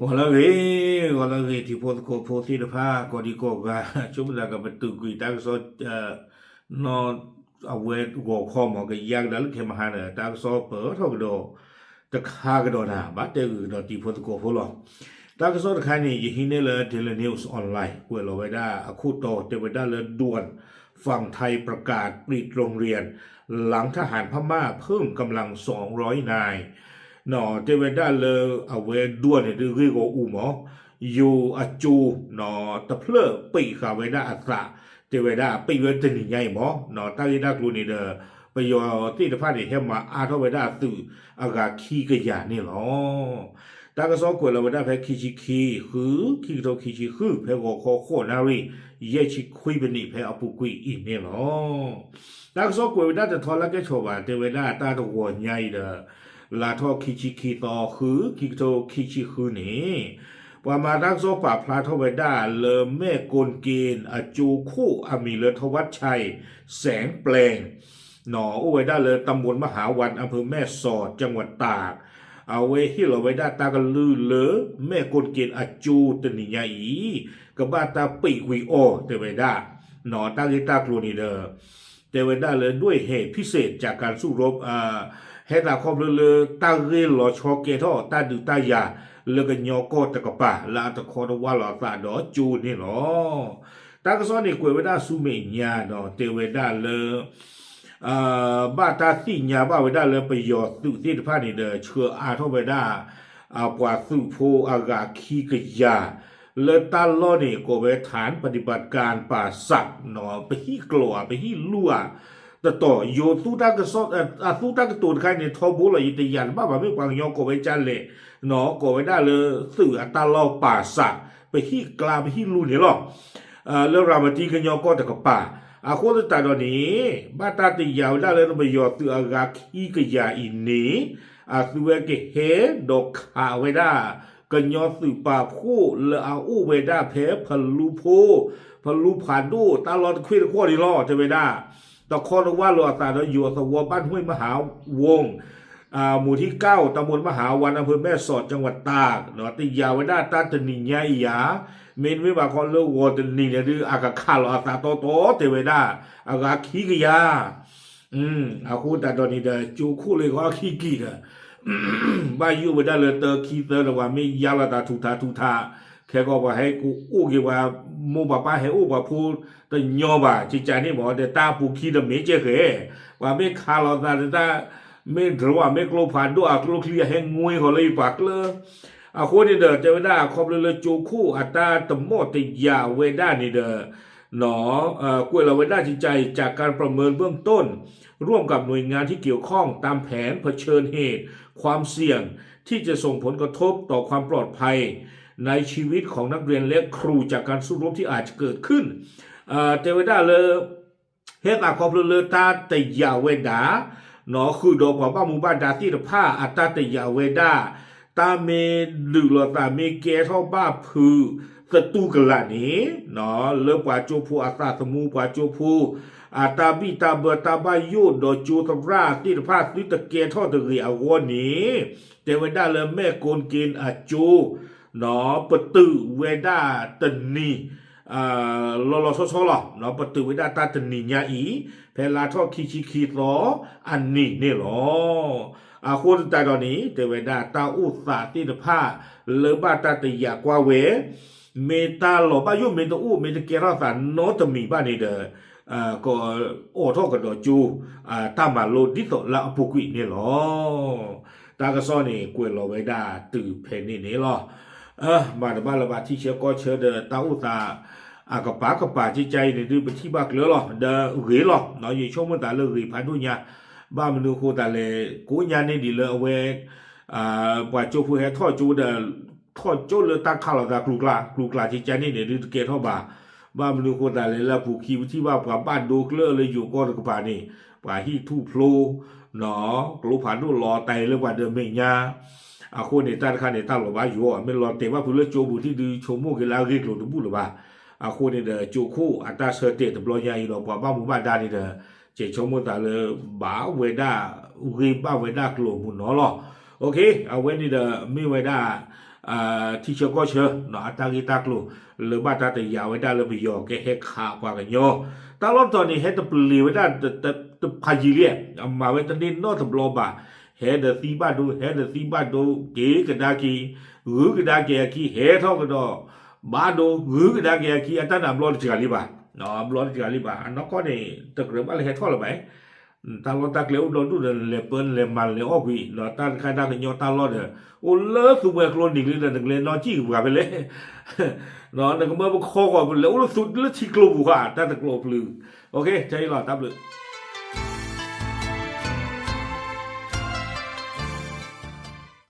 wala ge ti po ti da pha ko di ko ga chu da ga tu gui ta so no a we go kho mo ga yang da ke ma ha da ta so pe tho do ta kha ga do na ba te gu do ti ko pho lo ta so da kha ni yi ne le daily news online กวยโลไว้ได้คู่โตเทวดาเลยด่วนฝั่งไทยประกาศปิดโรงเรียนหลังทหารพม่าเพิ่มกำลัง200 นายนอเทวดาเลยเอาไว้ด่วนเนี่ยดื้อก็อูหมออยู่อจูนอตะเพลอปีขาไว้ได้อัตราเทวดาปีเวทนี่ไงหมอนอตั้งได้กลูนี่เด้อไปยอที่ตะพานี่เฮมาอาทไว้ได้ตื่ออากาขี้กะยานี่หรอตากสอกวยเราไว้ได้แพ้ขี้ชิขี้คือขี้โตขี้ชิคือแพ้ก็คอโคนารีเยชิคุยเป็นนี่แพ้อปุกุยอีนี่หรอตากสอกวยได้แต่ทอละแกโชว่าเทวดาตาตะหัวใหญ่เด้อลาทอขี้ชิขี้ต่อคือขี้โตขี้ชิคือนี่ว่ามาทักโซป่าพลาทไว้ได้เลอแม่กลเกณฑ์อจูคู่อมีเลทวัชชัยแสงแปลงหนอเอาไว้ได้เลยตำบลมหาวันอำเภอแม่สอดจังหวัดตากเอาไว้ที่เราไว้ได้ตากันลือเลอแม่กลเกณฑ์อจูตนิยาอีกับบ้านตาปีกุยโอเตไว้ได้หนอตาลิตากรูนีเดอเตไว้ได้เลยด้วยเหตุพิเศษจากการสู้รบให้ตาครอบเลอตาเรลอชอเกทอตาดูตายาแล้วก็ยอก็ตะกะปะลาตะคอตะว่าหลอตาดอจูนี่หรอตากซ้อนนี่กวยเวดาสุเมญญาเนาะเตเวดาเลบ้าตาสิญญาบ้าเวดาเลประโยชน์สุสิทธิภาพนี่เด้อเชื่ออาทเวดากว่าสุโพอากาคีกยาเลตาลอนี่ก็เวฐานปฏิบัติการป่าสักเนาะไปที่กลัวไปที่ลั่วแต่ต่อโยสู้ตากระซอสู้ตากระตูนใครเนี่ยทอบุลยิตยันบ้าไม่กวางยอก็ไว้จันเลยเนาะก็ไว้ได้เลยสื่อตาลอป่าสักไปที่กลาไปที่ลู่เนี่ยหรอเรื่องราวมาที่กันยอก็แต่กับป่าโคตรตาดอนี้บ้าตาติยาวได้เลยต้องไปยอตัวอากาขี้กยาอินนี้ตัวเกเฮดอกขาไว้ได้กันยอสื่อป่าผู้เลอาอู้ไว้ได้เพพลูโพพลูผ่านดูตาลอดคุยตะข้อดีล่อจะไว้ได้ตะคอตะว่าเราตาเราอยู่สวบ้านห้วยมหาวงหมู่ที่9ตำบลมหาวันอำเภอแม่สอดจังหวัดตากเนาะติยาวไว้ได้ตาตนิญญาอียาเมนวิบากคอนเลวตนิเนี่ยดื้ออากาคาลอาตาโตโตเตไว้ได้อากาขี้กยาคู่ตาตอนนี้เด้อจูคู่เลยก็ขี้กีเด้อบ้าอยู่ไว้ได้เลยเตอขี้เตอระว่าไม่ยาละตาทุทาแค่ก็ว่าให้กูอู้กี่ว่าโมบป้าให้อู้ว่าพูดแต่ยอบ่าจิตใจนี่บอกแต่ตาปูขี้เดเมเจเขว่าไม่คาลาตาไม่ถือว่าไม่กลัวผ่านด้วยกลัวเคลียแห่งงวยเขาเลยปากเลยคนนี้เด้อจะไม่ได้ครบเลยจูคู่อัตราตมอติยาเวด้านี่เด้อหนอกล้วยเราเวด้าจิตใจจากการประเมินเบื้องต้นร่วมกับหน่วยงานที่เกี่ยวข้องตามแผนเผชิญเหตุความเสี่ยงที่จะส่งผลกระทบต่อความปลอดภัยในชีวิตของนักเรียนและครูจากการสู้รบที่อาจจะเกิดขึ้นเจเวด้าเลยเฮตอาครบเลยตาติยาเวด้าเนาะคือดอกว่าบ้าหมู่บ้านดาที่ผ้าอัตตาติยาเวดาตาเมดือลตาเมเกท่อบ้าพือสตูกละนี้เนาะเลิกกว่าโจพูอัตตาสมูกว่าโจพูตาบีตาเบตาบายุดอจูตราที่ผ้าติตะเกท่อตะเรียอวนี้เทวดาเลยแม่โกนเกณฑ์อจูเนาะปตือเวดาตนีลอซ้อหรอเนาะปตือเวดาตาตนีญาอีเพลาทอคีชิคีรออันนี้นี่หรอคนตาตอนนี้เทวดาตาอุสาติตผ้าเลบาตาติยากว่าเวเมตาหลอบ้ายุเมตาอูเมตาเกราสันโนตมีบ้านนี่เด้อก็โอทอกันดอจูตามาโลดิโตละปุกุนี่หรอตากระซ้อนี่กวยรอไว้ได้ตื่นเพนนี่หรอมาแต่บ้านระบาดที่เชื้อก็เชื้อเดอตาอุตากระป๋าใจใจเนี่ยดูไปที่บ้านเหลือหรอเดอหรือหรอเนาะอยู่ช่วงมันแต่เลยหรือพันธุญาบ้านมันดูโคตรเลยกูญาเนี่ยดีเลยเอาไว้ว่าโจผู้ให้ทอดจูเดอทอดจูเลยตั้งข้าวเราตากลูกลาใจใจนี่เนี่ยดูเกทอบ้ามันดูโคตรเลยแล้วผู้คีที่ว่าบ้านดูเกลือเลยอยู่ก้อนกระป๋านี่ป่าที่ทูพลูเนาะกลูผ่านดูรอไตเลยว่าเดิมเมียคนเนี่ยตาข้าเนี่ยตาหลบว่าอยู่ไม่รอแต่ว่าผู้เลือกโจบุที่ดูชมโมกิลาเรียกหลงบุหรือว่าคนเนี่ยเดอโจคู่อัตราเสถียรตบลอยใหญ่หรอกว่าบ้านหมู่บ้านด้านนี่เดอเจ้าชมโมตาเลยบ่าเวด้ารีบ้าเวด้ากลัวมุนเนาะหรอโอเคเอาไว้นี่เดอไม่เวด้า ที่เชื่อก็เชื่อเนาะตากีตากลูหรือบ้านตาแต่ยาวไว้ได้เลยไปยอแกเฮขาดกว่ากันยอตาล้อตอนนี้เฮตปลีไว้ได้แต่พายิเลียมาไว้ตอนนี้นอตบลอบาเฮเดซีบ้าดูเฮเดซีบ้าดูเก๋กระดากีหรือกระดาเกียกีเฮเท่ากันดอบ้าดูหรือกระดาเกียกีอันนั้นบลอจิกาลิบาเนาะบลอจิกาลิบาอันนั้นก็เนี่ยตะเกียบอะไรเฮท่อละไหมตาล้อตาเกลียวโดนดูเดินเล็บเปิ้ลเล็บมันเล็บออกวีเนาะตาใครได้กันยอตาล้อเด้อโอ้เลิศสุดเมื่อโคลนอีกเลยหนึ่งเลยนอนจี้กว่าไปเลยเนาะแต่ก็เมื่อมันคอก่อนเลยโอ้สุดแล้วชิกลูบุกอ่ะตาตะกลบลือโอเคใจหล่อตับเลย